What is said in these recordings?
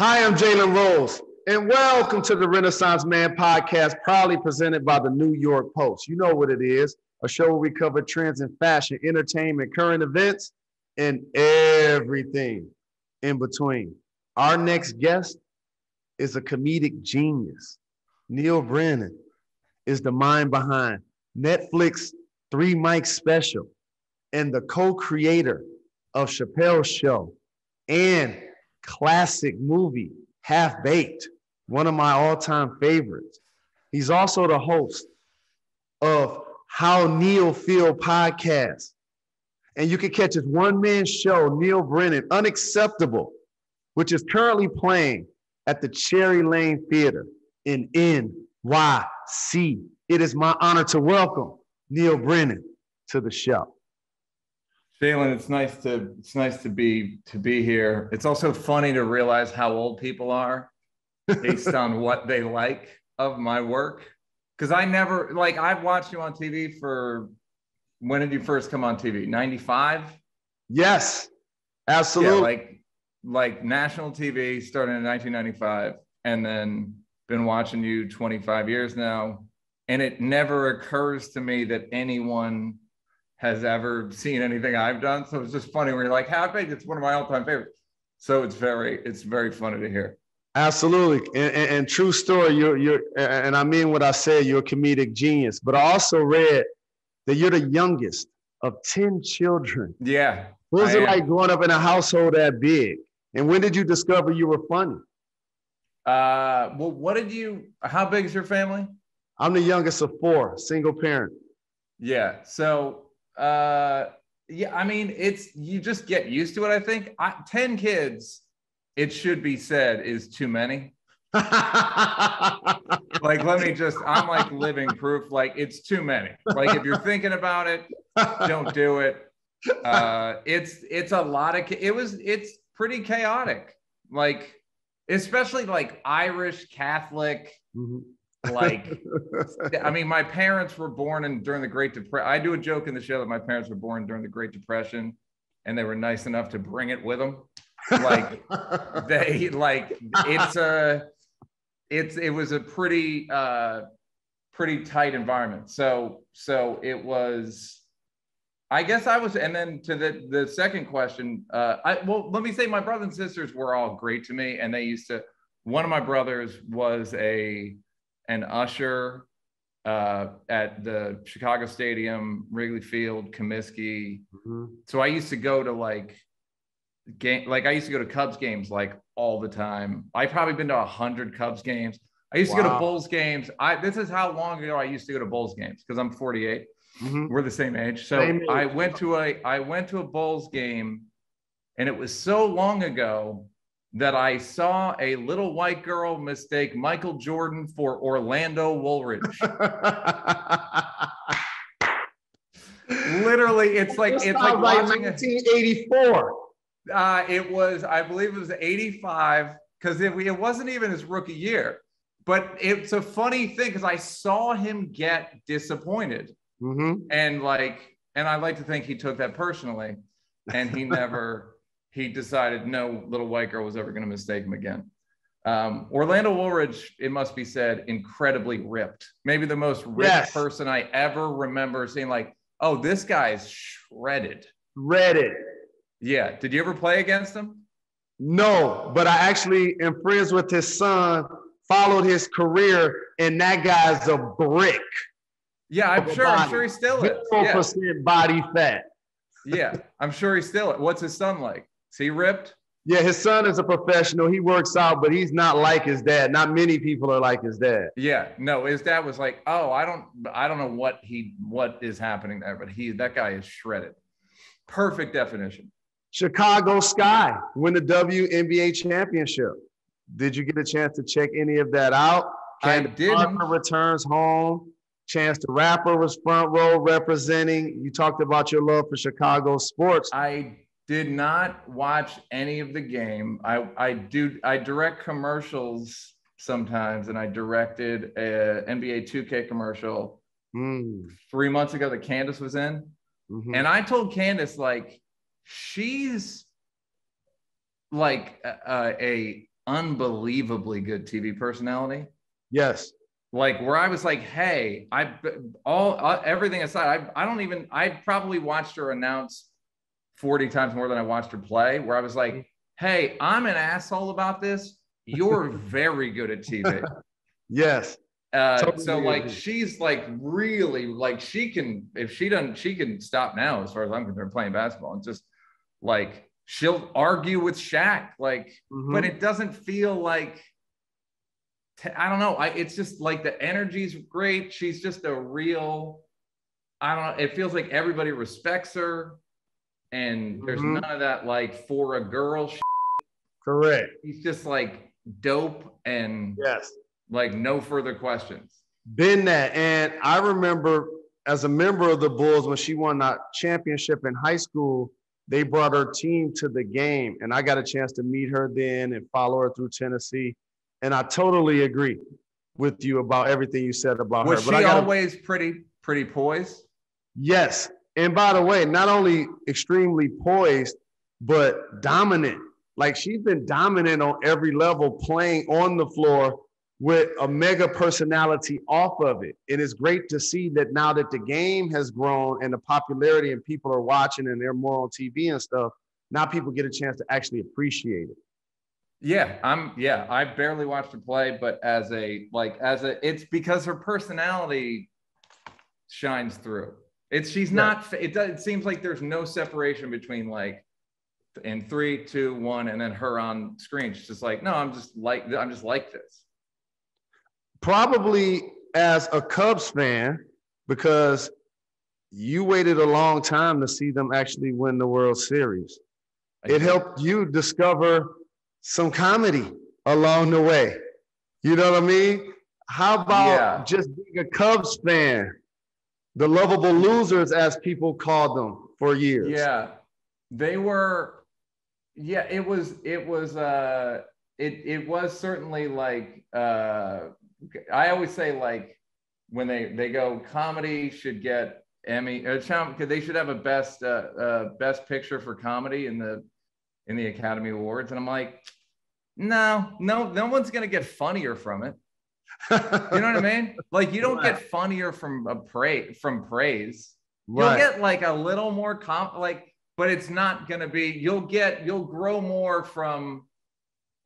Hi, I'm Jalen Rose, and welcome to the Renaissance Man podcast, proudly presented by the New York Post. You know what it is, a show where we cover trends in fashion, entertainment, current events, and everything in between. Our next guest is a comedic genius. Neal Brennan is the mind behind Netflix Three Mic Special and the co-creator of Chappelle's Show and classic movie Half Baked, one of my all-time favorites. He's also the host of How Neal Feel podcast. And you can catch his one-man show, Neal Brennan, Unacceptable, which is currently playing at the Cherry Lane Theater in NYC. It is my honor to welcome Neal Brennan to the show. Jalen, it's nice to be here. It's also funny to realize how old people are based on what they like of my work. Because I've watched you on TV for, when did you first come on TV? 95? Yes, absolutely. Yeah, like national TV started in 1995, and then been watching you 25 years now. And it never occurs to me that anyone has ever seen anything I've done. So it's just funny when you're like, Half Baked, it's one of my all-time favorites. So it's very funny to hear. Absolutely. And true story, you're and I mean what I said, you're a comedic genius. But I also read that you're the youngest of 10 children. Yeah. What was it like growing up in a household that big? And when did you discover you were funny? Well, how big is your family? I'm the youngest of 4, single parent. Yeah. So yeah, I mean, you just get used to it. I think 10 kids, it should be said, is too many. I'm like living proof. Like, it's too many. Like, if you're thinking about it, don't do it. It's a lot of. It's pretty chaotic. Like, especially like Irish Catholic. Mm-hmm. Like, I mean, my parents were born during the Great Depression. I do a joke in the show that my parents were born during the Great Depression, and they were nice enough to bring it with them. Like, it was a pretty tight environment. So it was. I guess I was, and then to the second question, let me say my brothers and sisters were all great to me, and they used to. One of my brothers was an usher at the Chicago Stadium, Wrigley Field, Comiskey. Mm-hmm. So I used to go to I used to go to Cubs games like all the time. I've probably been to 100 Cubs games. I used to go to Bulls games. This is how long ago I used to go to Bulls games, because I'm 48. Mm-hmm. We're the same age. So I went to a Bulls game, and it was so long ago that I saw a little white girl mistake Michael Jordan for Orlando Woolridge. Literally, it's like watching 1984. I believe it was 85, because it wasn't even his rookie year. But it's a funny thing, because I saw him get disappointed. Mm-hmm. And I like to think he took that personally, and he decided no little white girl was ever going to mistake him again. Orlando Woolridge, it must be said, incredibly ripped. Maybe the most ripped person I ever remember seeing. Like, oh, this guy's shredded. Shredded. Yeah. Did you ever play against him? No, but I actually am friends with his son, followed his career, and that guy's a brick. Yeah, I'm sure he still is. 0% body fat. Yeah, I'm sure he still is. What's his son like? Is he ripped? Yeah, his son is a professional. He works out, but he's not like his dad. Not many people are like his dad. Yeah, no, his dad was like, oh, I don't know what is happening there, but that guy is shredded. Perfect definition. Chicago Sky win the WNBA championship. Did you get a chance to check any of that out? I didn't. Returns home. Chance the Rapper was front row representing. You talked about your love for Chicago sports. I did not watch any of the game. I direct commercials sometimes, and I directed a NBA 2K commercial 3 months ago that Candace was in. Mm-hmm. And I told Candace, like, she's like a unbelievably good TV personality. Yes. Like where I was like, hey, everything aside, I probably watched her announce 40 times more than I watched her play, where I was like, hey, I'm an asshole about this. You're very good at TV. Yes. Totally so like agree. She's like really like she can stop now as far as I'm concerned playing basketball and just like she'll argue with Shaq like but it doesn't feel like I don't know. It's just like the energy's great. She's just a real, I don't know. It feels like everybody respects her. And there's none of that like for a girl. Correct. He's just like dope and like no further questions. Been that. And I remember as a member of the Bulls, when she won that championship in high school, they brought her team to the game. And I got a chance to meet her then and follow her through Tennessee. And I totally agree with you about everything you said about her. Was she always pretty poised? Yes. And by the way, not only extremely poised, but dominant. Like she's been dominant on every level, playing on the floor with a mega personality off of it. And it's great to see that now that the game has grown and the popularity and people are watching and they're more on TV and stuff, now people get a chance to actually appreciate it. I barely watched her play, but it's because her personality shines through. It seems like there's no separation between like in 3, 2, 1, and then her on screen. She's just like, no, I'm just like this. Probably as a Cubs fan, because you waited a long time to see them actually win the World Series. It helped you discover some comedy along the way. You know what I mean? How about just being a Cubs fan? The lovable losers, as people called them for years. Yeah, they were. Yeah, it was certainly like, I always say like when they go comedy should get Emmy, they should have a best picture for comedy in the Academy Awards. And I'm like, no one's going to get funnier from it. You know what I mean? Like you don't get funnier from praise. You'll get like a little more but it's not going to be, you'll grow more from,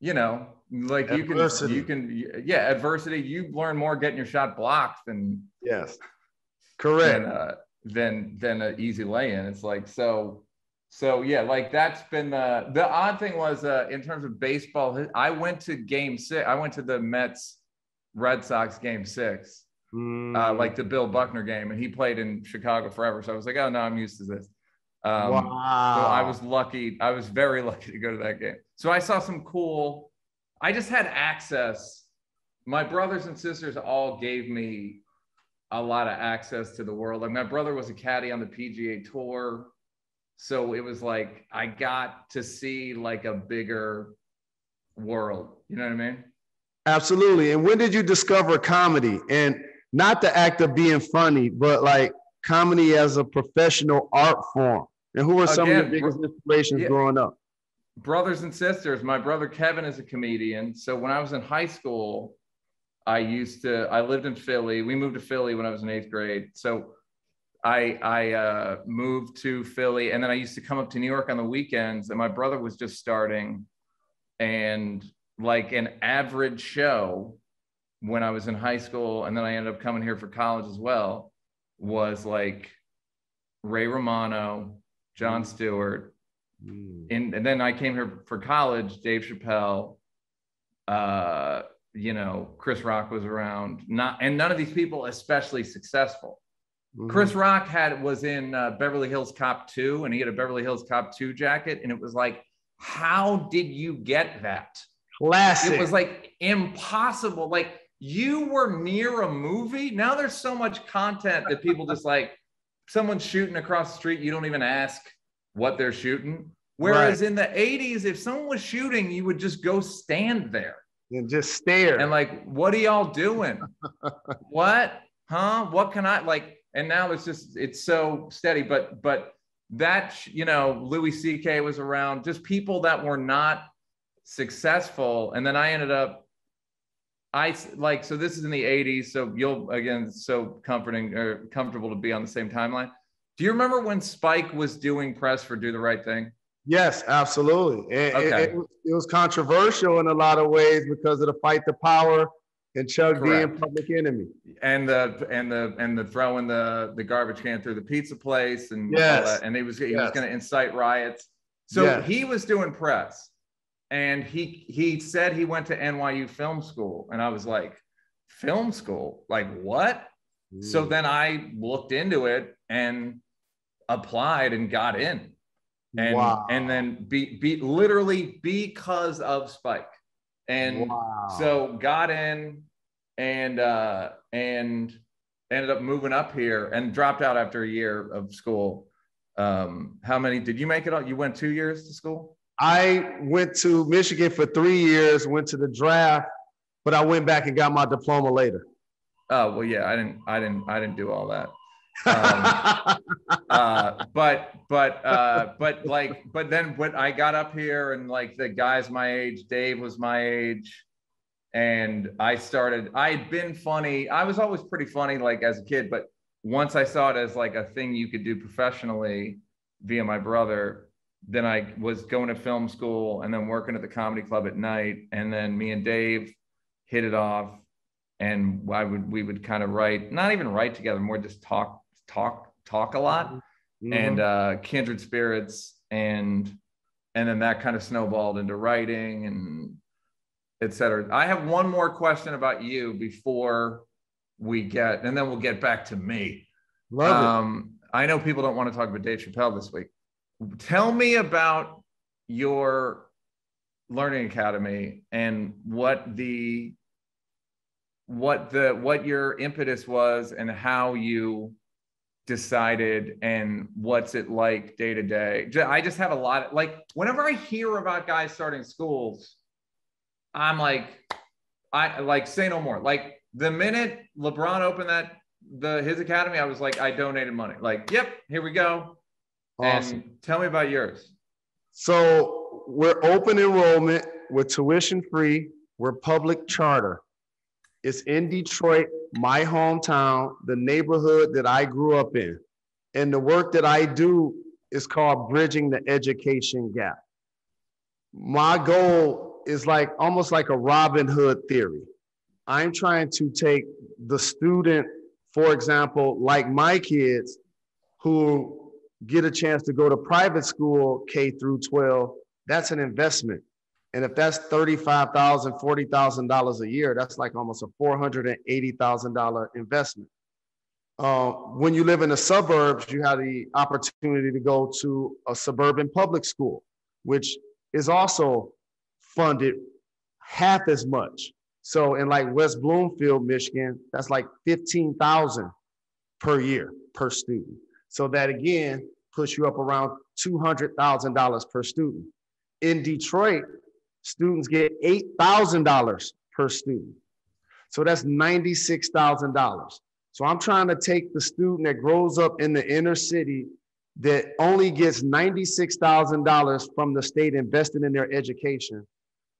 like adversity. Adversity. You learn more getting your shot blocked than correct than an easy lay-in. It's like, so yeah, like that's been the odd thing was in terms of baseball, I went to game 6. I went to the Mets Red Sox game 6, like the Bill Buckner game, and he played in Chicago forever. So I was like, oh no, I'm used to this. Wow. So I was lucky. I was very lucky to go to that game. So I saw some cool, I just had access. My brothers and sisters all gave me a lot of access to the world. Like my brother was a caddy on the PGA Tour. So it was like, I got to see like a bigger world. You know what I mean? Absolutely. And when did you discover comedy? And not the act of being funny, but like comedy as a professional art form. And who were some of your biggest inspirations growing up? Brothers and sisters. My brother Kevin is a comedian. So when I was in high school, I lived in Philly. We moved to Philly when I was in 8th grade. So I moved to Philly, and then I used to come up to New York on the weekends, and my brother was just starting. And like an average show when I was in high school, and then I ended up coming here for college as well, was like Ray Romano, Jon Stewart. And then I came here for college, Dave Chappelle, Chris Rock was around, and none of these people especially successful. Chris Rock was in Beverly Hills Cop 2, and he had a Beverly Hills Cop 2 jacket, and it was like, how did you get that? Classic. It was like impossible. Like you were near a movie. Now there's so much content that people just like, someone's shooting across the street, you don't even ask what they're shooting. Whereas in the 80s, if someone was shooting, you would just go stand there and just stare. And like, what are y'all doing? What? Huh? What can I like? And now it's so steady. But that, Louis C.K. was around, just people that were not successful. And then I ended up, so this is in the 80s. So you'll, again, so comfortable to be on the same timeline. Do you remember when Spike was doing press for Do the Right Thing? Yes, absolutely. Okay. It was controversial in a lot of ways because of the fight to power and Chuck being Public Enemy. And the throwing the garbage can through the pizza place and all that. And he was going to incite riots. So he was doing press, and he said he went to NYU film school. And I was like, film school? Like what? So then I looked into it and applied and got in. And then literally because of Spike. And so got in and ended up moving up here and dropped out after a year of school. How many did you make it out? You went 2 years to school? I went to Michigan for 3 years, went to the draft, but I went back and got my diploma later. Oh, well, yeah, I didn't do all that. But then when I got up here and like the guys my age, Dave was my age, and I'd been funny. I was always pretty funny, like as a kid, but once I saw it as like a thing you could do professionally via my brother, then I was going to film school and then working at the comedy club at night. And then me and Dave hit it off, and we would kind of not even write together, more just talk a lot, and kindred spirits, and then that kind of snowballed into writing and etc. I have one more question about you before and then we'll get back to me. Love it. I know people don't want to talk about Dave Chappelle this week. Tell me about your learning academy and what your impetus was and how you decided, and what's it like day to day. I just have a lot of, like, whenever I hear about guys starting schools, I'm like, I like say no more. Like the minute LeBron opened his academy, I was like, I donated money. Like, yep, here we go. Awesome. And tell me about yours. So we're open enrollment, we're tuition free, we're public charter. It's in Detroit, my hometown, the neighborhood that I grew up in. And the work that I do is called Bridging the Education Gap. My goal is like almost like a Robin Hood theory. I'm trying to take the student, for example, like my kids who get a chance to go to private school K through 12, that's an investment. And if that's $35,000, $40,000 a year, that's like almost a $480,000 investment. When you live in the suburbs, you have the opportunity to go to a suburban public school, which is also funded half as much. So in like West Bloomfield, Michigan, that's like $15,000 per year per student. So that again puts you up around $200,000 per student. In Detroit, students get $8,000 per student. So that's $96,000. So I'm trying to take the student that grows up in the inner city that only gets $96,000 from the state invested in their education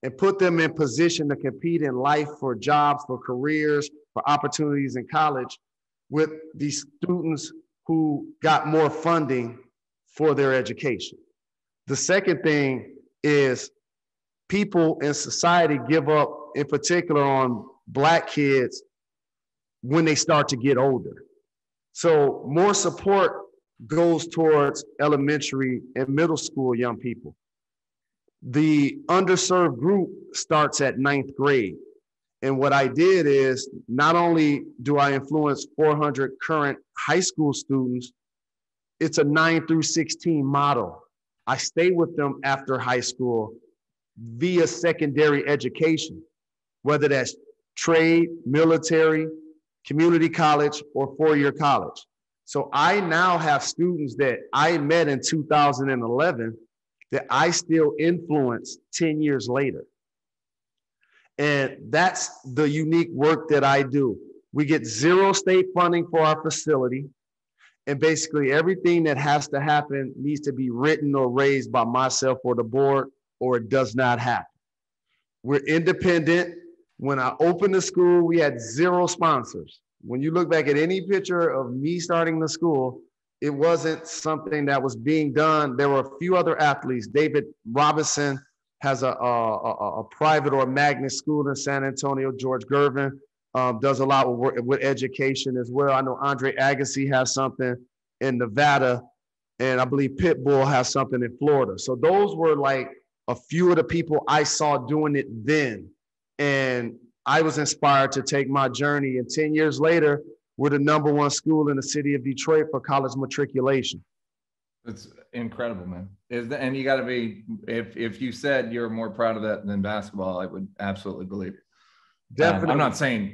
and put them in position to compete in life for jobs, for careers, for opportunities in college with these students who got more funding for their education. The second thing is people in society give up, in particular on Black kids, when they start to get older. So more support goes towards elementary and middle school young people. The underserved group starts at 9th grade. And what I did is not only do I influence 400 current high school students, it's a 9 through 16 model. I stay with them after high school via secondary education, whether that's trade, military, community college, or four-year college. So I now have students that I met in 2011 that I still influence 10 years later. And that's the unique work that I do. We get zero state funding for our facility. And basically everything that has to happen needs to be written or raised by myself or the board, or it does not happen. We're independent. When I opened the school, we had 0 sponsors. When you look back at any picture of me starting the school, it wasn't something that was being done. There were a few other athletes. David Robinson has a private or magnet school in San Antonio. George Gervin does a lot with education as well. I know Andre Agassi has something in Nevada, and I believe Pitbull has something in Florida. So those were like a few of the people I saw doing it then. And I was inspired to take my journey. And 10 years later, we're the #1 school in the city of Detroit for college matriculation. It's incredible, man. And you got to be, if you said you're more proud of that than basketball, I would absolutely believe it. Definitely.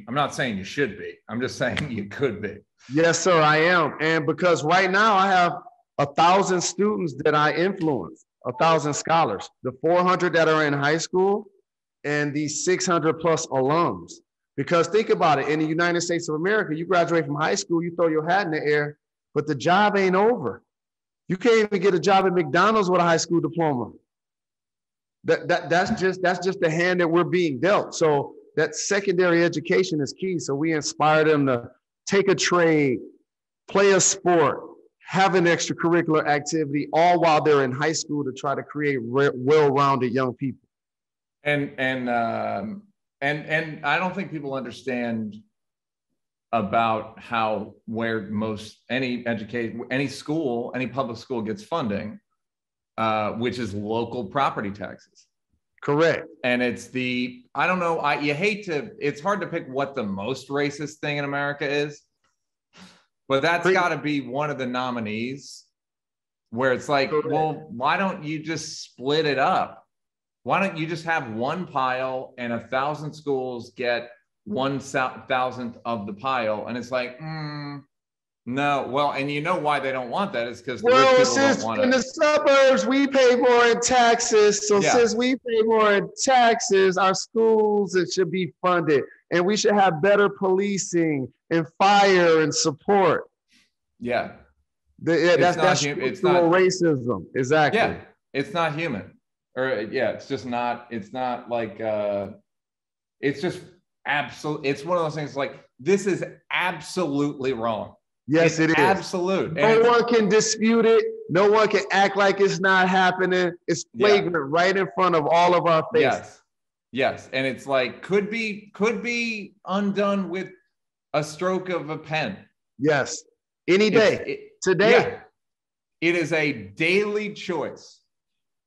I'm not saying you should be. I'm just saying you could be. Yes, sir, I am. And because right now I have 1,000 students that I influence, 1,000 scholars, the 400 that are in high school and the 600 plus alums. Because think about it, in the United States of America, you graduate from high school, you throw your hat in the air, but the job ain't over. You can't even get a job at McDonald's with a high school diploma. That's just the hand that we're being dealt. So that secondary education is key. So we inspire them to take a trade, play a sport, have an extracurricular activity, all while they're in high school to try to create well-rounded young people. And I don't think people understand about where any public school gets funding, which is local property taxes. Correct. And it's it's hard to pick what the most racist thing in America is, but that's got to be one of the nominees where it's like, correct. Well, why don't you just split it up? Why don't you just have one pile and 1,000 schools get 1,000th of the pile? And it's like, no. Well, and you know why they don't want that is because since in the suburbs we pay more in taxes. So since we pay more in taxes, our schools should be funded, and we should have better policing and fire and support. Yeah, that's racism. Exactly. Yeah, it's not human. Or it's just not. It's not like. It's just absolute. It's one of those things like this is absolutely wrong. Yes, it is. Absolute. No one can dispute it. No one can act like it's not happening. It's flagrant right in front of all of our faces. Yes. And it's like could be undone with a stroke of a pen. Yes. Any day. Today. Yeah. It is a daily choice.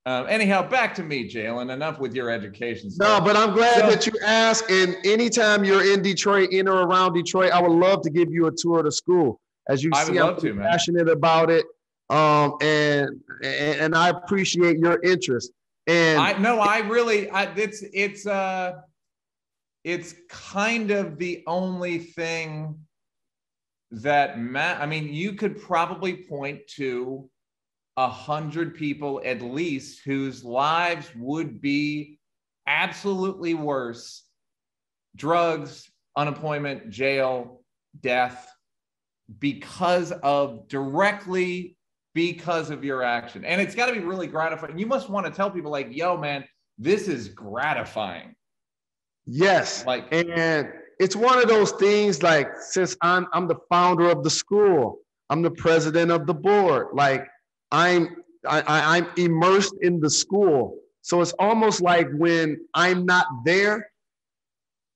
Anyhow, back to me, Jalen. Enough with your education stuff. No, but I'm glad that you asked. And anytime you're in Detroit, in or around Detroit, I would love to give you a tour of the school. As you see, I'm passionate about it, and I appreciate your interest. And it's kind of the only thing that you could probably point to 100 people at least whose lives would be absolutely worse: drugs, unemployment, jail, death, directly because of your action. And it's got to be really gratifying. You must want to tell people like, yo, man, this is gratifying. Yes. And it's one of those things like, since I'm the founder of the school, I'm the president of the board, like I'm immersed in the school. So it's almost like when I'm not there,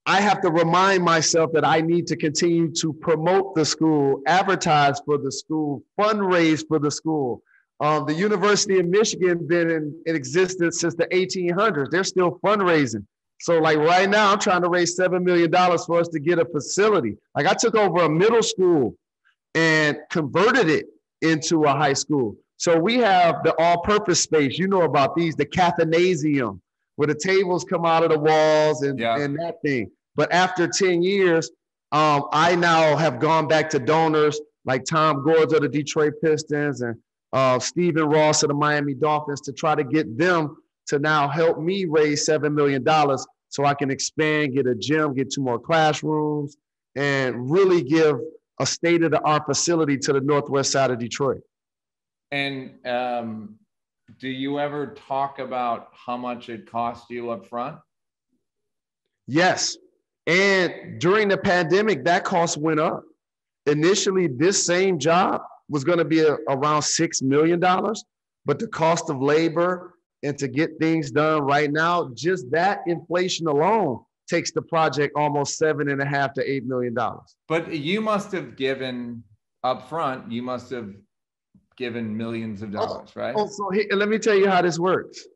I have to remind myself that I need to continue to promote the school, advertise for the school, fundraise for the school. The University of Michigan been in existence since the 1800s. They're still fundraising. So like right now, I'm trying to raise $7 million for us to get a facility. Like I took over a middle school and converted it into a high school. So we have the all-purpose space. You know about these, the Cathanasium, where the tables come out of the walls and that thing. But after 10 years, I now have gone back to donors like Tom Gores of the Detroit Pistons and Stephen Ross of the Miami Dolphins to try to get them to now help me raise $7 million so I can expand, get a gym, get 2 more classrooms, and really give a state-of-the-art facility to the northwest side of Detroit. And do you ever talk about how much it cost you up front? Yes. And during the pandemic, that cost went up. Initially, this same job was going to be around $6 million, but the cost of labor and to get things done right now, just that inflation alone takes the project almost $7.5 to $8 million. But you must have given upfront, you must have given millions of dollars, right? So let me tell you how this works.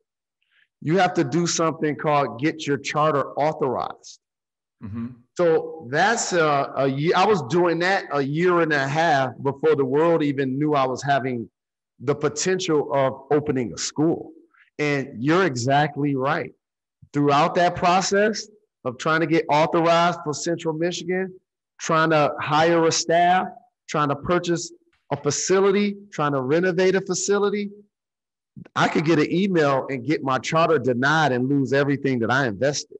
You have to do something called get your charter authorized. Mm-hmm. So that's a year. I was doing that a year and a half before the world even knew I was having the potential of opening a school. And you're exactly right. Throughout that process of trying to get authorized for Central Michigan, trying to hire a staff, trying to purchase a facility, trying to renovate a facility, I could get an email and get my charter denied and lose everything that I invested.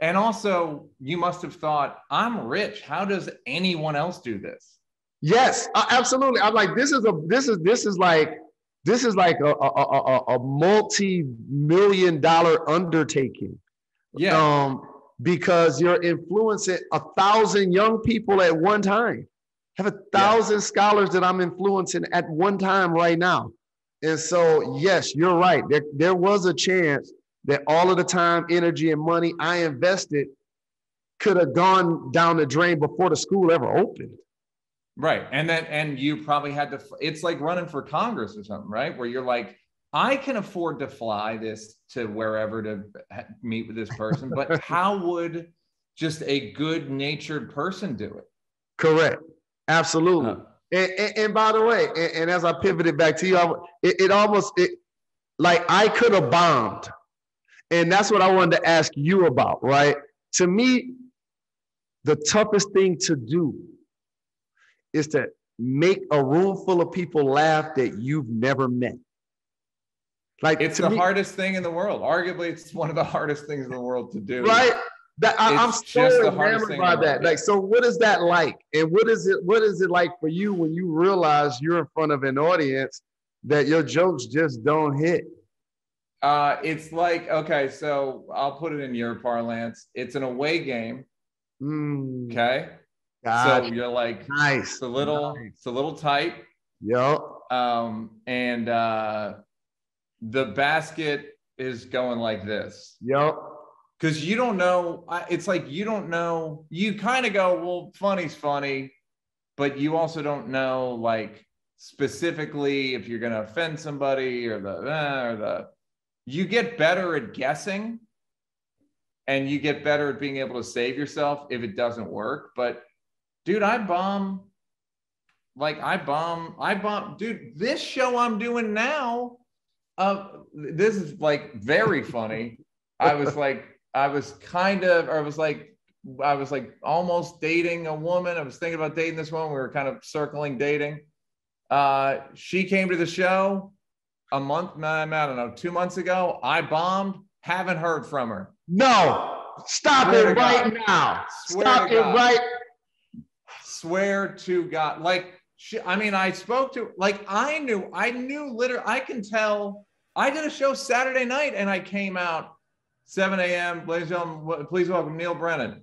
And also, you must have thought, I'm rich. How does anyone else do this? Yes, absolutely. I'm like, this is like a multi-million-dollar undertaking. Yeah. Because you're influencing 1,000 young people at one time. I have 1,000 scholars that I'm influencing at one time right now. And so, yes, you're right. There was a chance that all of the time, energy, and money I invested could have gone down the drain before the school ever opened. Right. And you probably had to, it's like running for Congress or something, right? Where you're like, I can afford to fly this to wherever to meet with this person, but how would just a good-natured person do it? Correct. Absolutely. And by the way, and as I pivoted back to you, like I could have bombed. And that's what I wanted to ask you about, right? To me, the toughest thing to do is to make a room full of people laugh that you've never met. Like, it's the hardest thing in the world. Arguably, it's one of the hardest things in the world to do. Right? I'm so enamored by that. Like, so what is that like? And what is it like for you when you realize you're in front of an audience that your jokes just don't hit? It's like, okay, so I'll put it in your parlance. It's an away game. Okay. Gotcha. So you're like, nice. It's a little tight. Yep. And the basket is going like this. Yep. Because you don't know. It's like you don't know. You kind of go, well, funny's funny, but you also don't know, like, specifically if you're going to offend somebody or you get better at guessing and you get better at being able to save yourself if it doesn't work. But dude, I bomb. Dude, this show I'm doing now, this is like very funny. I was almost dating a woman. I was thinking about dating this woman. We were kind of circling dating. She came to the show a month, I don't know, 2 months ago. I bombed, haven't heard from her. No, stop it right now. Stop it right. Swear to God. Like, I spoke to, like, I knew literally, I can tell. I did a show Saturday night and I came out 7 a.m. Ladies and gentlemen, please welcome Neal Brennan.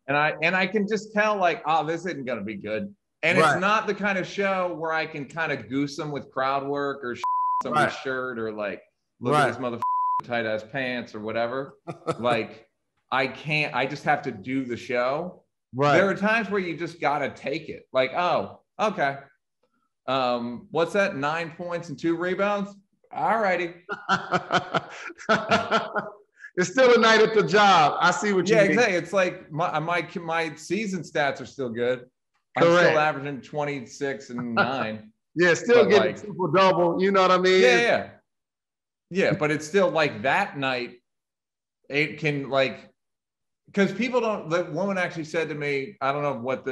And I can just tell, like, oh, this isn't going to be good. And It's not the kind of show where I can kind of goose them with crowd work or somebody's shirt or like, look at this motherfucker tight ass pants or whatever. Like, I can't, I just have to do the show. Right. There are times where you just got to take it. Like, oh, okay. What's that? 9 points and 2 rebounds. All righty. It's still a night at the job. I see what you mean. Yeah, exactly. It's like my season stats are still good. Correct. I'm still averaging 26 and 9. Yeah, still getting, like, triple double. You know what I mean? Yeah. But it's still like that night. It can, like, because people don't. The woman actually said to me, I don't know what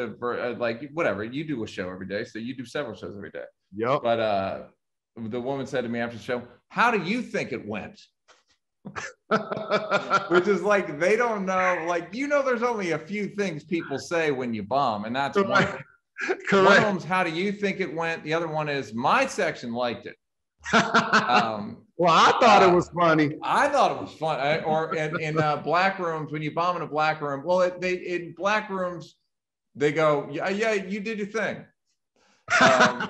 like, whatever. You do a show every day, so you do several shows every day. Yep. But the woman said to me after the show, "How do you think it went?" Which is like, they don't know. Like, there's only a few things people say when you bomb, and that's one. Correct. One of them's, how do you think it went? The other one is, my section liked it. Well, I thought it was funny. I thought it was fun. Or in black rooms, when you bomb in a black room, well, in black rooms, they go, yeah, you did your thing. Yeah,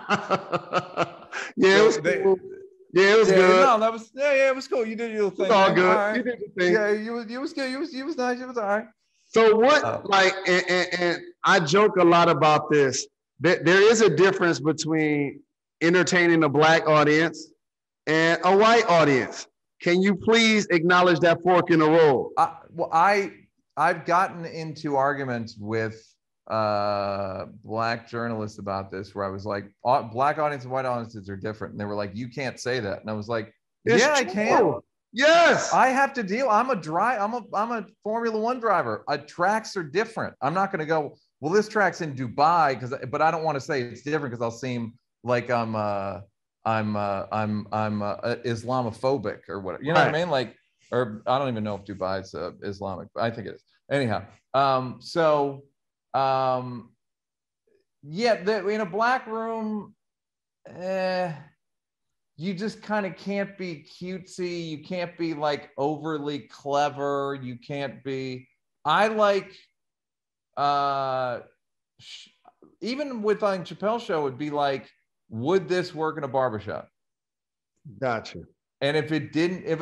it was cool. Yeah, it was good. No, that was it was cool. You did your thing. It's all good. Right. You did your thing. Yeah, you was good. You was nice. It was all right. So what, and I joke a lot about this. There is a difference between entertaining a black audience and a white audience. Can you please acknowledge that fork in the road? I've gotten into arguments with black journalists about this, where I was like, black audience and white audiences are different, and they were like, you can't say that, and I was like, yeah, I can. Yes, I have to deal. I'm a Formula One driver. Tracks are different. I'm not going to go, well, this track's in Dubai but I don't want to say it's different because I'll seem like I'm Islamophobic or whatever. You know what I mean? Like, or I don't even know if Dubai's Islamic, but I think it is. Anyhow, in a black room, you just kind of can't be cutesy. You can't be like overly clever. You can't be. I like, even with like Chappelle show, would be like, would this work in a barbershop? Gotcha. And if it didn't, if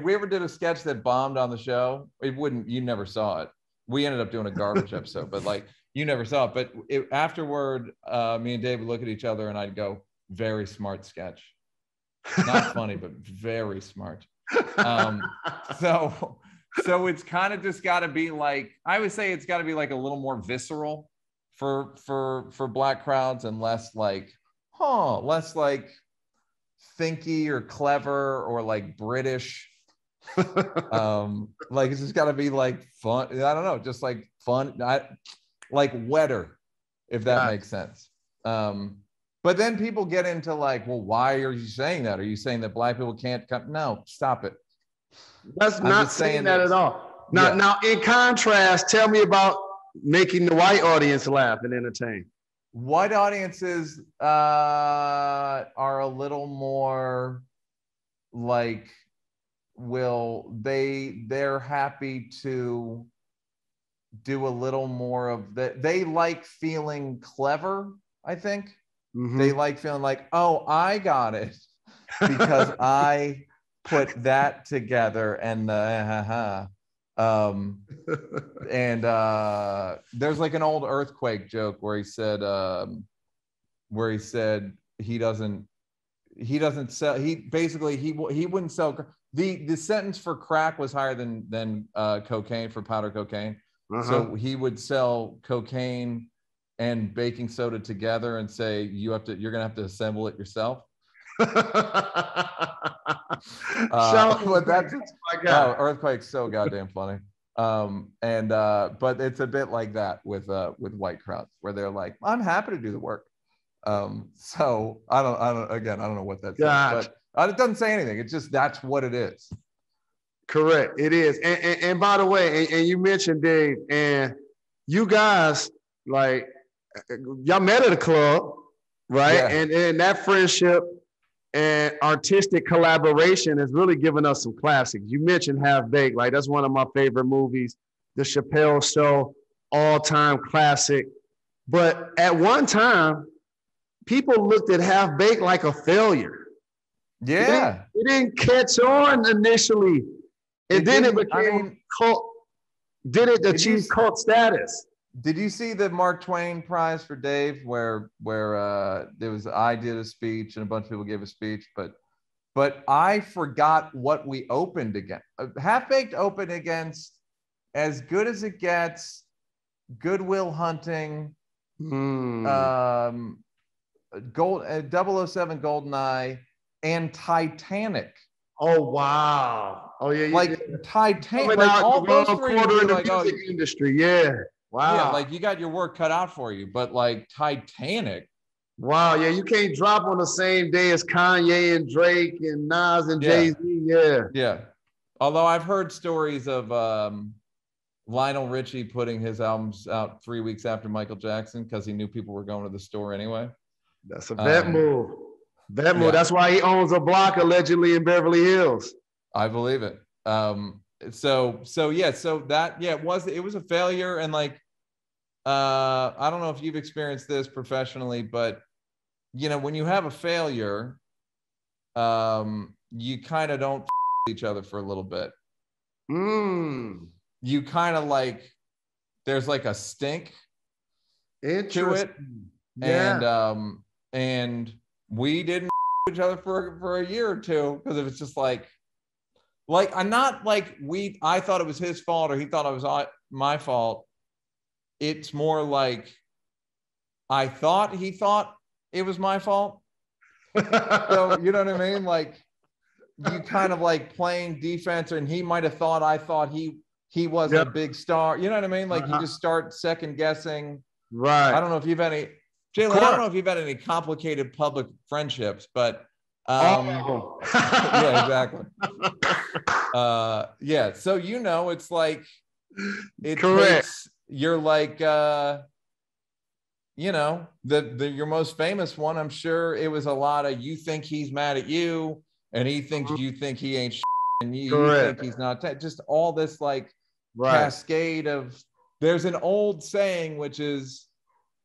we ever did a sketch that bombed on the show, it wouldn't. You never saw it. We ended up doing a garbage episode, but like you never saw it. But afterward, me and Dave would look at each other, and I'd go, "Very smart sketch." Not funny, but very smart. So it's kind of just got to be like, I would say it's got to be like a little more visceral for black crowds, and less like thinky or clever or like British. Like it's just got to be like fun. I don't know, just like fun, like wetter, if that makes sense. But then people get into like, well, why are you saying that? Are you saying that black people can't come? No, stop it. That's not saying that at all. Now, in contrast, tell me about making the white audience laugh and entertain. White audiences are a little more like, they're happy to do a little more of that. They like feeling clever, I think. Mm-hmm. They like feeling like, oh, I got it because I put that together, and and there's like an old Earthquake joke where he said he doesn't sell, he wouldn't sell. The sentence for crack was higher than cocaine, for powder cocaine. Uh-huh. So he would sell cocaine and baking soda together and say, you're gonna have to assemble it yourself. Earthquake's so goddamn funny. But it's a bit like that with white crowds, where they're like, I'm happy to do the work. So I don't know what that says, but it doesn't say anything. It's just, that's what it is. Correct. It is. And by the way, and you mentioned Dave, and you guys, like, y'all met at a club, right? Yeah. And that friendship and artistic collaboration has really given us some classics. You mentioned Half Baked, like that's one of my favorite movies. The Chappelle Show, all-time classic. But at one time, people looked at Half Baked like a failure. Yeah. It didn't catch on initially. And then it became cult. Did it achieve cult status? Did you see the Mark Twain Prize for Dave, where I did a speech and a bunch of people gave a speech, but I forgot what we opened against. Half Baked opened against As Good as It Gets, Good Will Hunting, 007 GoldenEye, and Titanic. Oh wow! Oh yeah, like Titanic, like all those three. Like, music industry, yeah. Wow. Yeah, like you got your work cut out for you, but like Titanic. Wow, yeah, you can't drop on the same day as Kanye and Drake and Nas and Jay-Z. Yeah. Yeah. Although I've heard stories of Lionel Richie putting his albums out 3 weeks after Michael Jackson because he knew people were going to the store anyway. That's a bet move. That move. That's why he owns a block allegedly in Beverly Hills. I believe it. So that it was a failure. And like I don't know if you've experienced this professionally, but you know, when you have a failure, you kind of don't each other for a little bit. You kind of like, there's like a stink to it. Yeah. And we didn't each other for a year or two, because it was just like I'm not like I thought it was his fault or he thought it was my fault. It's more like I thought he thought it was my fault. So you know what I mean? Like you kind of like playing defense, and he might have thought I thought he wasn't a big star. You know what I mean? Like you just start second guessing. Right. I don't know if you've had any, Jalen, I don't know if you've had any complicated public friendships, but yeah, exactly. Yeah. So, you know, it's like, you're like, you know, your most famous one, I'm sure it was a lot of, you think he's mad at you and he thinks you think he ain't and you think he's not, just all this like cascade of, there's an old saying, which is,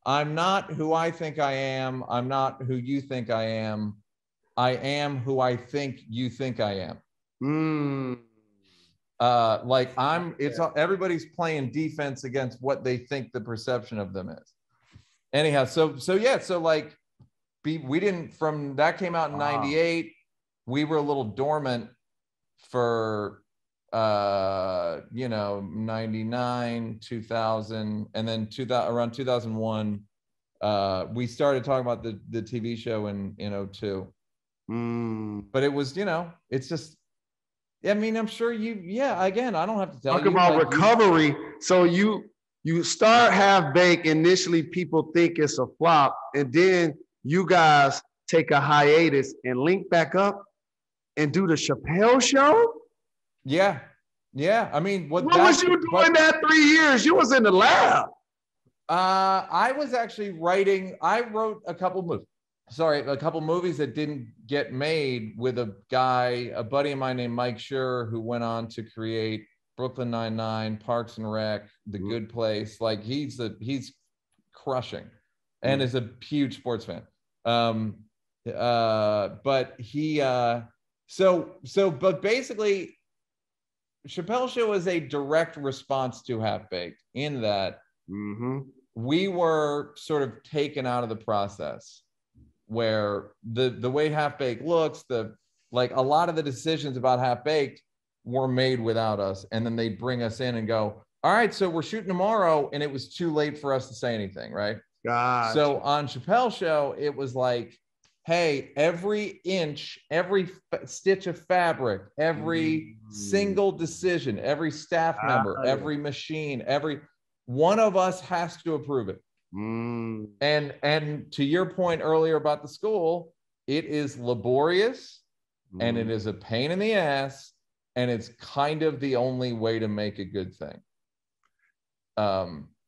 I'm not who I think I am. I'm not who you think I am. I am who I think you think I am. Like everybody's playing defense against what they think the perception of them is. Anyhow, so like we didn't, from that came out in 98. We were a little dormant for you know, 99, 2000, and then around 2001 we started talking about the TV show in 2002. But it was, you know, it's just, I mean, I'm sure again, I don't have to tell you. Talk about like recovery. So you start Half Baked, initially people think it's a flop, and then you guys take a hiatus and link back up and do the Chappelle show. Yeah. I mean, what was you doing that 3 years? You was in the lab. I was actually writing. I wrote a couple movies that didn't get made with a buddy of mine named Mike Schur, who went on to create Brooklyn Nine-Nine, Parks and Rec, The Good Place. Like he's crushing, and is a huge sports fan. But he but basically, Chappelle Show is a direct response to Half Baked in that we were sort of taken out of the process, where the way Half Baked looks, like a lot of the decisions about Half Baked were made without us, and then they bring us in and go, all right, so we're shooting tomorrow, and it was too late for us to say anything, right? Gotcha. So on Chappelle Show, it was like, hey, every inch, every stitch of fabric, every single decision, every staff member, every machine, every one of us has to approve it. And to your point earlier about the school, it is laborious and it is a pain in the ass, and it's kind of the only way to make a good thing.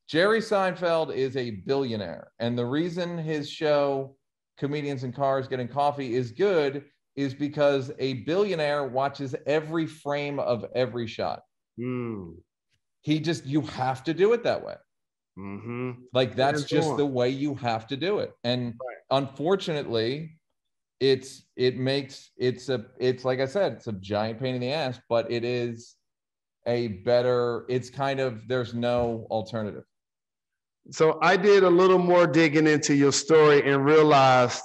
Jerry Seinfeld is a billionaire, and the reason his show Comedians in Cars Getting Coffee is good is because a billionaire watches every frame of every shot. You have to do it that way. Like that's just the way you have to do it. And unfortunately, it's like I said, it's a giant pain in the ass, but it is it's kind of, there's no alternative. So I did a little more digging into your story and realized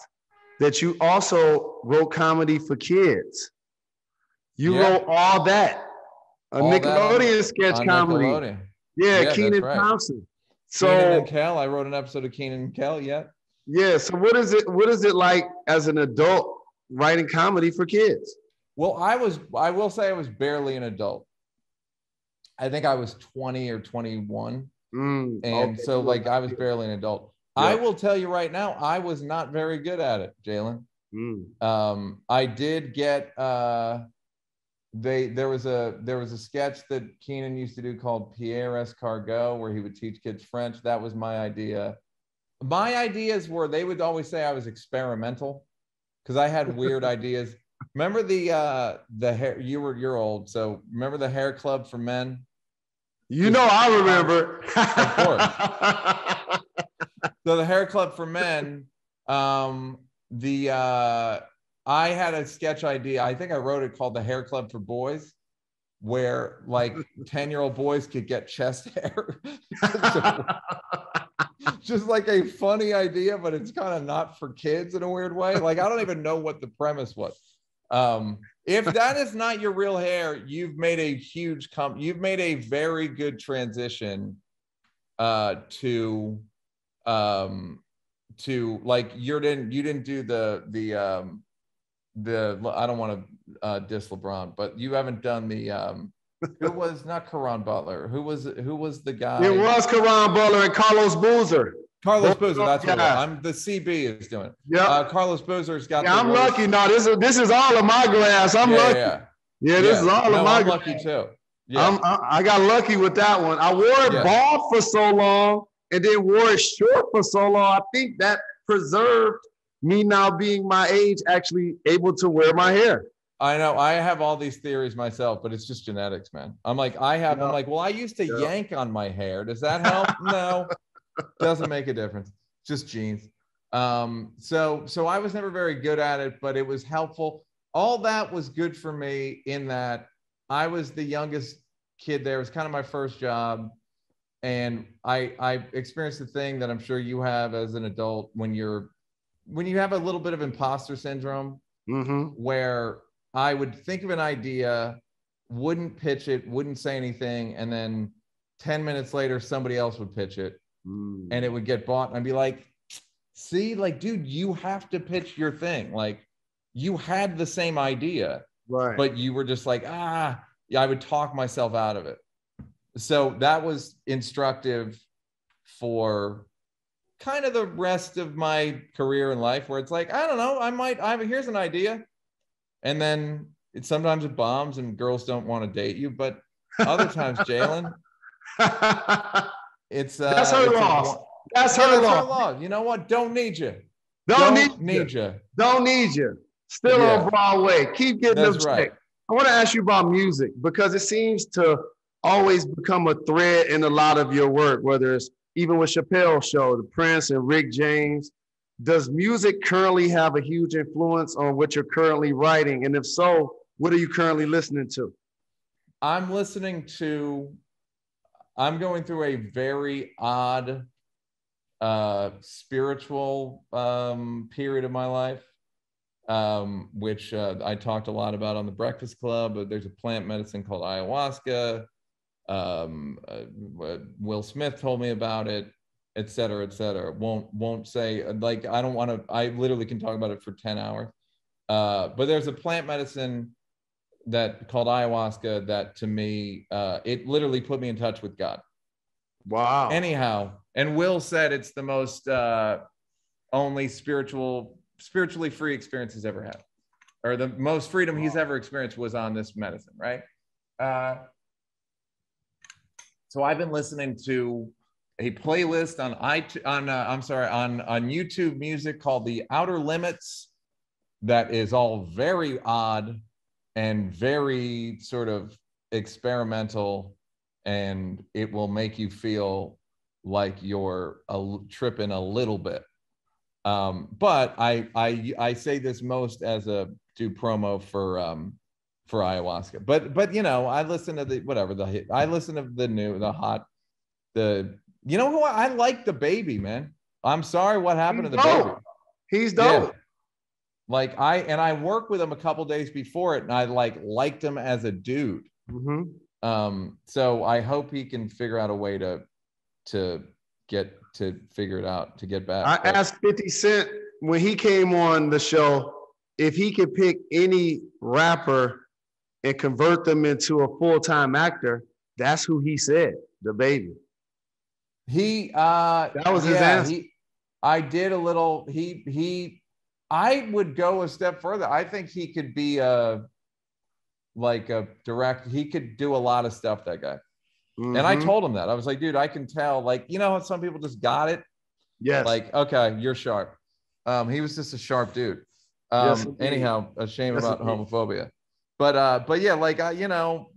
that you also wrote comedy for kids. You wrote all that. Nickelodeon sketch comedy. Nickelodeon. Yeah, Kenan Thompson. So Kenan and Kel, I wrote an episode of Kenan and Kel, Yeah, so what is it like as an adult writing comedy for kids? Well, I will say I was barely an adult. I think I was 20 or 21. So like I was barely an adult. I will tell you right now, I was not very good at it, Jalen. I did get there was a sketch that Kenan used to do called Pierre Escargot, where he would teach kids French. That was my idea. My ideas were, they would always say I was experimental. because I had weird ideas. Remember the hair? You're old, so remember the hair club for men? You know, I remember. Of course. So the hair club for men, I had a sketch idea. I think I wrote it called the hair club for boys, where like 10-year-old boys could get chest hair. Just like a funny idea, but it's kind of not for kids in a weird way. Like, I don't even know what the premise was. If that is not your real hair, you've made a huge you've made a very good transition to like you didn't do the I don't want to diss LeBron, but you haven't done the who was not Caron Butler, who was the guy? It was Caron Butler and Carlos Boozer. Carlos Boozer, that's what I'm. The CB is doing it. Yeah, Carlos Boozer's got. Yeah, I'm lucky. No, this is all of my glass. I'm lucky. Yeah, this is all of my. I'm lucky too. Yeah, I got lucky with that one. I wore it bald for so long, and then wore it short for so long. I think that preserved me now being my age, actually able to wear my hair. I know. I have all these theories myself, but it's just genetics, man. I'm like, I'm like, well, I used to yank on my hair. Does that help? No. Doesn't make a difference. Just genes. So I was never very good at it, but it was helpful. All that was good for me in that I was the youngest kid there. It was kind of my first job. And I experienced the thing that I'm sure you have as an adult when you have a little bit of imposter syndrome, where I would think of an idea, wouldn't pitch it, wouldn't say anything. And then 10 minutes later, somebody else would pitch it. And it would get bought, and I'd be like, see, like, dude, you have to pitch your thing. Like, you had the same idea, right? But you were just like, I would talk myself out of it. So that was instructive for kind of the rest of my career in life, where it's like, I don't know, here's an idea. And then sometimes it bombs and girls don't want to date you, but other times, Jalen, that's her loss. That's her loss. You know what? Don't need you. Don't need you. Don't need you. Still on Broadway. Keep getting them right. I want to ask you about music, because it seems to always become a thread in a lot of your work, whether it's even with Chappelle's show, the Prince and Rick James. Does music currently have a huge influence on what you're currently writing? And if so, what are you currently listening to? I'm going through a very odd spiritual period of my life, which I talked a lot about on the Breakfast Club. There's a plant medicine called ayahuasca. Will Smith told me about it, et cetera, et cetera. Won't say, like, I don't want to, I literally can talk about it for 10 hours. But there's a plant medicine that called ayahuasca that, to me, it literally put me in touch with God. Wow. Anyhow, and Will said it's the most only spiritually free experience he's ever had, or the most freedom he's ever experienced was on this medicine, right? So I've been listening to a playlist on YouTube Music called The Outer Limits that is all very odd and very sort of experimental, and it will make you feel like you're tripping a little bit. But I say this most as a do promo for ayahuasca. But you know, I listen to I listen to you know who I like, the Baby, man. I'm sorry what happened to the Baby. He's dope. Yeah. Like I worked with him a couple days before it, and I liked him as a dude. So I hope he can figure out a way to figure it out, to get back. I asked 50 Cent when he came on the show if he could pick any rapper and convert them into a full-time actor. That's who he said, the Baby. That was his answer. I would go a step further. I think he could be he could do a lot of stuff, that guy. And I told him that. I was like, dude, I can tell, like, you know how some people just got it? Yes. Like, okay, you're sharp. He was just a sharp dude. Yes, indeed. Anyhow, a shame Yes, about indeed. homophobia. But yeah, like you know,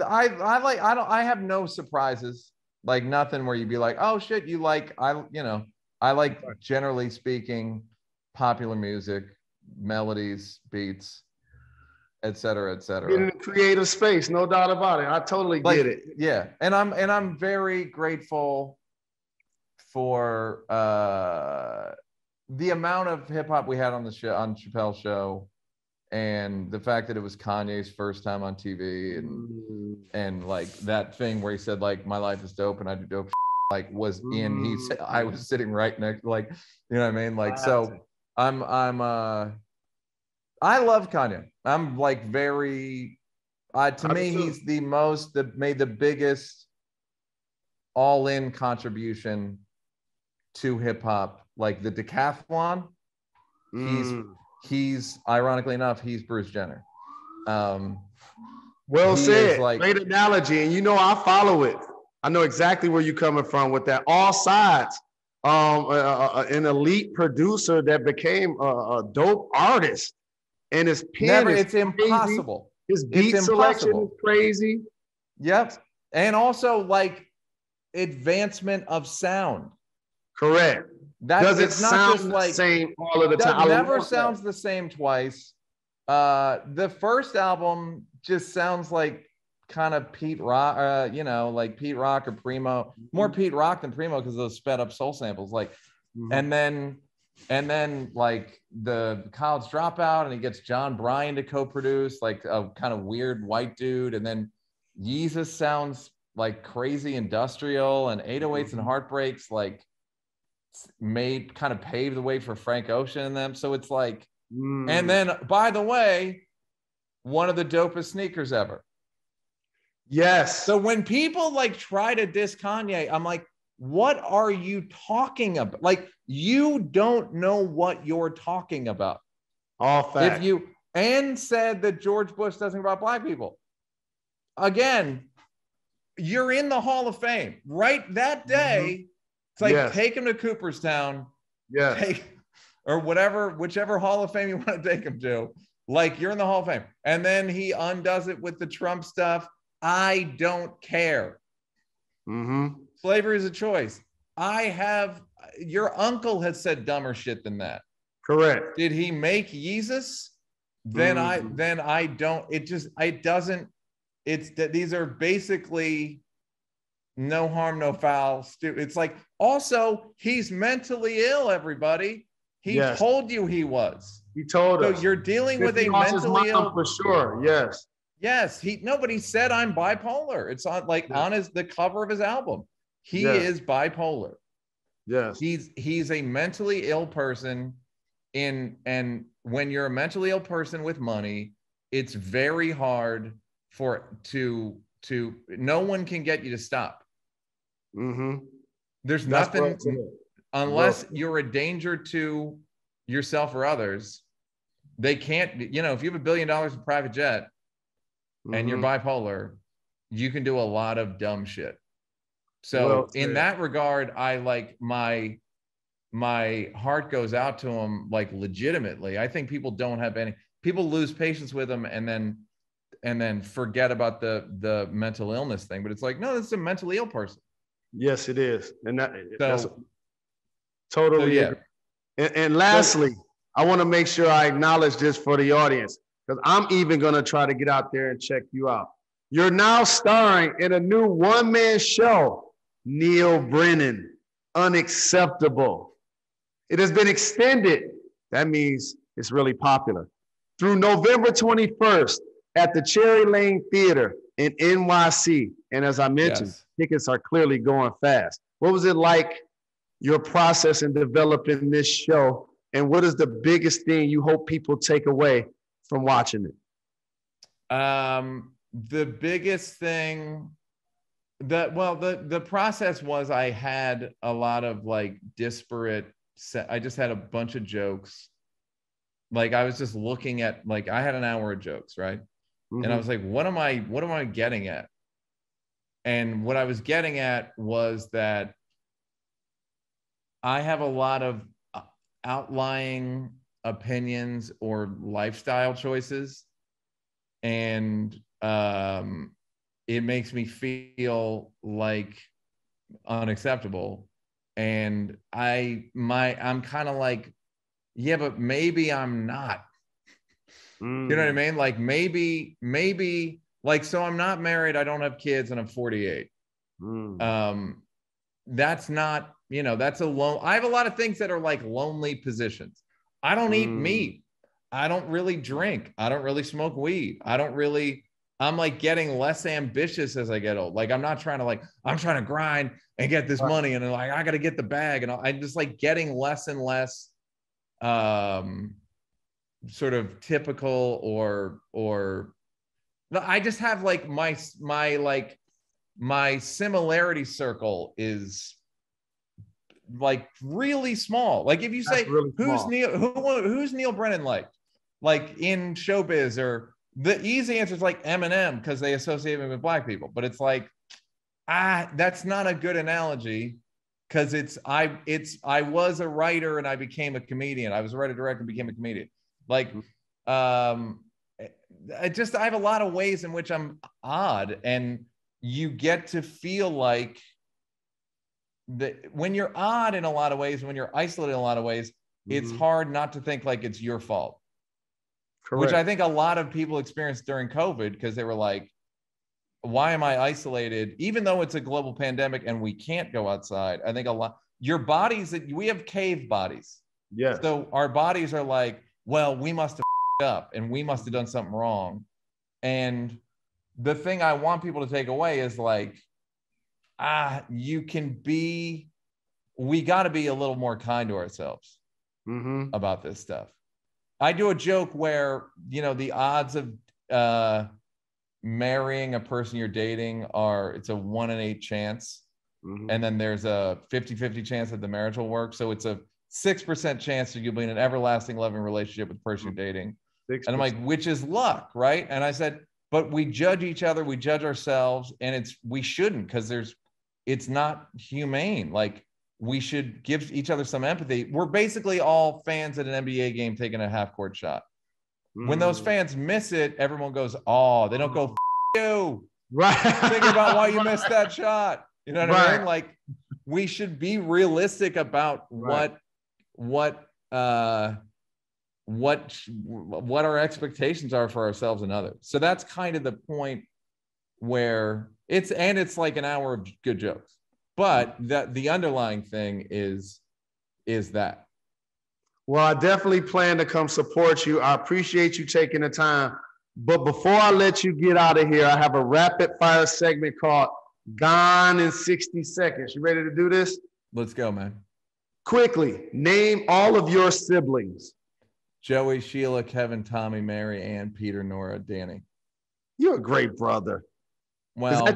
I have no surprises, like nothing where you'd be like, oh shit, you like I like, generally speaking, popular music, melodies, beats, et cetera, et Get in cetera. a creative space, no doubt about it. I totally get Like, it. yeah, and I'm very grateful for the amount of hip hop we had on the show, on Chappelle's show, and the fact that it was Kanye's first time on TV, and like that thing where he said like my life is dope and I do dope shit, like was in I was sitting right next, like, you know what I mean, like, so I'm I love Kanye. I'm like very to me he's the most that made the biggest all-in contribution to hip hop, like the decathlon. He's ironically enough, he's Bruce Jenner. Well said. Like, great analogy. And you know, I follow it. I know exactly where you're coming from with that. All sides. An elite producer that became a dope artist. And his pen is it's crazy. Impossible. His beat selection is crazy. Yep. And also like advancement of sound. Correct. Does it sound just like the same all of the time? It never sounds the same twice. The first album just sounds like kind of Pete Rock, you know, like Pete Rock or Primo, more Pete Rock than Primo because of those sped up soul samples. Like, and then like the College Dropout, and he gets John Bryan to co-produce, like a kind of weird white dude, and then Yeezus sounds like crazy industrial, and 808s and Heartbreaks like kind of paved the way for Frank Ocean and them. So it's like, and then by the way, one of the dopest sneakers ever. Yes. So when people like try to diss Kanye, I'm like, what are you talking about? Like, you don't know what you're talking about. All fact. And said that George Bush doesn't care about black people. Again, you're in the Hall of Fame, right? That day, it's like, take him to Cooperstown. Or whichever Hall of Fame you want to take him to. Like, you're in the Hall of Fame. And then he undoes it with the Trump stuff. I don't care. Slavery is a choice. Your uncle has said dumber shit than that. Correct. Did he make Yeezus? Then I don't, it doesn't, it's that these are basically no harm, no foul. It's like, also, he's mentally ill, everybody. He told you he was. He told us. So you're dealing with a mentally ill. For sure, yes. Yes, nobody said I'm bipolar. It's on the cover of his album. He is bipolar. Yes. He's a mentally ill person, and when you're a mentally ill person with money, it's very hard to no one can get you to stop. There's nothing unless you're a danger to yourself or others. They can't, you know, if you have $1 billion in private jet and you're bipolar, you can do a lot of dumb shit. So in that regard, I like my heart goes out to him, like, legitimately. I think people lose patience with him and then forget about the mental illness thing. But it's like, no, this is a mentally ill person. Yes, it is. And that's totally agree. And lastly, I want to make sure I acknowledge this for the audience, because I'm even going to try to get out there and check you out. You're now starring in a new one-man show, Neal Brennan, Unacceptable. It has been extended. That means it's really popular. Through November 21st at the Cherry Lane Theater in NYC. And as I mentioned, tickets are clearly going fast. What was it like, your process in developing this show? And what is the biggest thing you hope people take away from watching it? The biggest thing the process was, I had a lot of like disparate, I just had a bunch of jokes. Like, I was just looking at, like, I had an hour of jokes, right? And I was like, what am I getting at? And what I was getting at was that I have a lot of outlying opinions or lifestyle choices, and it makes me feel like unacceptable. And I'm kind of like, yeah, but maybe I'm not. You know what I mean? Like maybe, like, so I'm not married, I don't have kids, and I'm 48. That's not, that's I have a lot of things that are like lonely positions. I don't eat meat. I don't really drink. I don't really smoke weed. I'm like getting less ambitious as I get old. Like I'm not trying to I'm trying to grind and get this money, and like I got to get the bag, and I'm just like getting less and less sort of typical or I just have like my similarity circle is like really small. Like if you say really who's Neal Brennan like in showbiz, or the easy answer is like Eminem because they associate him with black people, but it's like that's not a good analogy because I was a writer and I became a comedian. I was a writer director and became a comedian. Like I have a lot of ways in which I'm odd, and you get to feel like that when you're odd in a lot of ways, when you're isolated in a lot of ways, it's hard not to think like it's your fault. Correct. Which I think a lot of people experienced during COVID, because they were like, why am I isolated? Even though it's a global pandemic and we can't go outside. I think your bodies, we have cave bodies. Yeah. So our bodies are like, well, we must have up and we must have done something wrong. And the thing I want people to take away is like, we got to be a little more kind to ourselves about this stuff. I do a joke where, the odds of marrying a person you're dating it's a 1 in 8 chance. And then there's a 50-50 chance that the marriage will work. So it's a 6% chance that you'll be in an everlasting loving relationship with the person you're dating. 6%. And I'm like, which is luck, right? And I said, but we judge each other, we judge ourselves, and we shouldn't, because it's not humane. Like, we should give each other some empathy. We're basically all fans at an NBA game taking a half-court shot. When those fans miss it, everyone goes, oh, they don't go, you. Right. Think about why you missed that shot. You know what I mean? Like, we should be realistic about what our expectations are for ourselves and others. So that's kind of the point where it's like an hour of good jokes, but the underlying thing is that. Well, I definitely plan to come support you. I appreciate you taking the time. But before I let you get out of here, I have a rapid fire segment called Gone in 60 Seconds. You ready to do this? Let's go, man. Quickly, name all of your siblings. Joey, Sheila, Kevin, Tommy, Mary, Ann, Peter, Nora, Danny. You're a great brother. Well,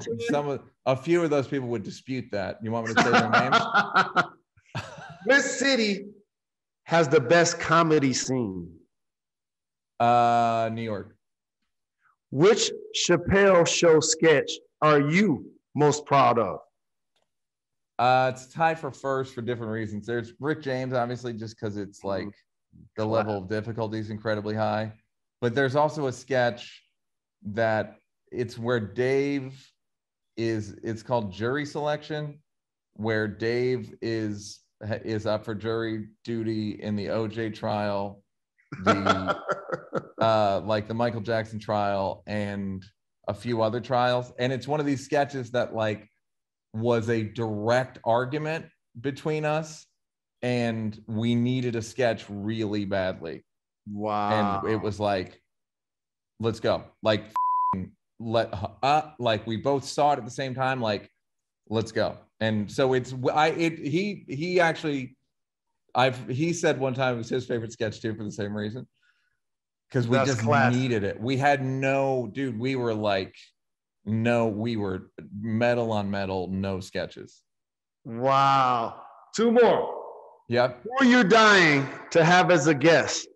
a few of those people would dispute that. You want me to say their names? Which city has the best comedy scene? New York. Which Chappelle show sketch are you most proud of? It's tied for first for different reasons. There's Rick James, obviously, just because it's like the level of difficulty is incredibly high. But there's also a sketch that it's where Dave it's called Jury Selection, where Dave is up for jury duty in the OJ trial, like the Michael Jackson trial, and a few other trials. And it's one of these sketches that like was a direct argument between us, and we needed a sketch really badly. Wow. And it was like, let's go. Like, like we both saw it at the same time, like, let's go. And so he said one time it was his favorite sketch too, for the same reason, because we just needed it. We had we were metal on metal, no sketches. Wow. 2 more. Yep. Who are you dying to have as a guest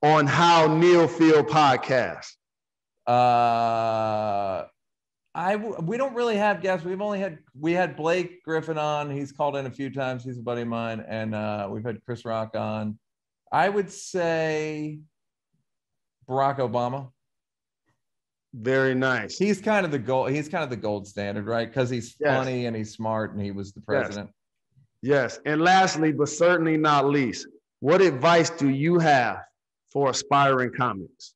on How Neal Feel podcast? We don't really have guests. We had Blake Griffin on. He's called in a few times. He's a buddy of mine. And we've had Chris Rock on. I would say Barack Obama. Very nice. He's kind of the gold standard, right? Because he's funny and he's smart and he was the president. Yes. And lastly, but certainly not least, what advice do you have for aspiring comics?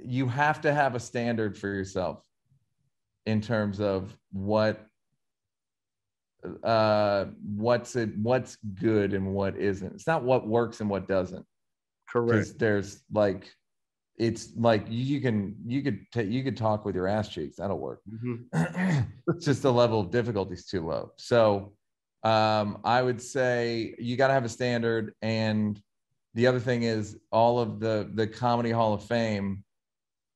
You have to have a standard for yourself in terms of what's good and what isn't. It's not what works and what doesn't. Correct. There's like, it's like you could talk with your ass cheeks. That'll work. Mm-hmm. It's just the level of difficulty is too low. So I would say you got to have a standard. And the other thing is all of the Comedy Hall of Fame,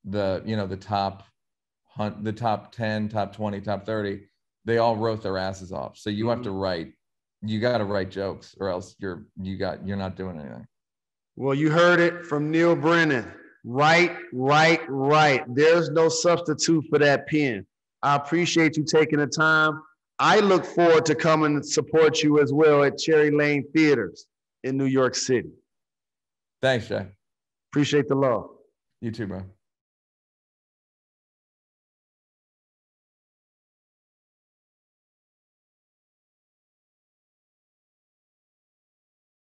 the top 10, top 20, top 30, they all wrote their asses off. So you have to write. You got to write jokes, or else you're not doing anything. Well, you heard it from Neal Brennan. Write. There's no substitute for that pen. I appreciate you taking the time. I look forward to coming and support you as well at Cherry Lane Theaters in New York City. Thanks, Jay. Appreciate the love. You too, bro.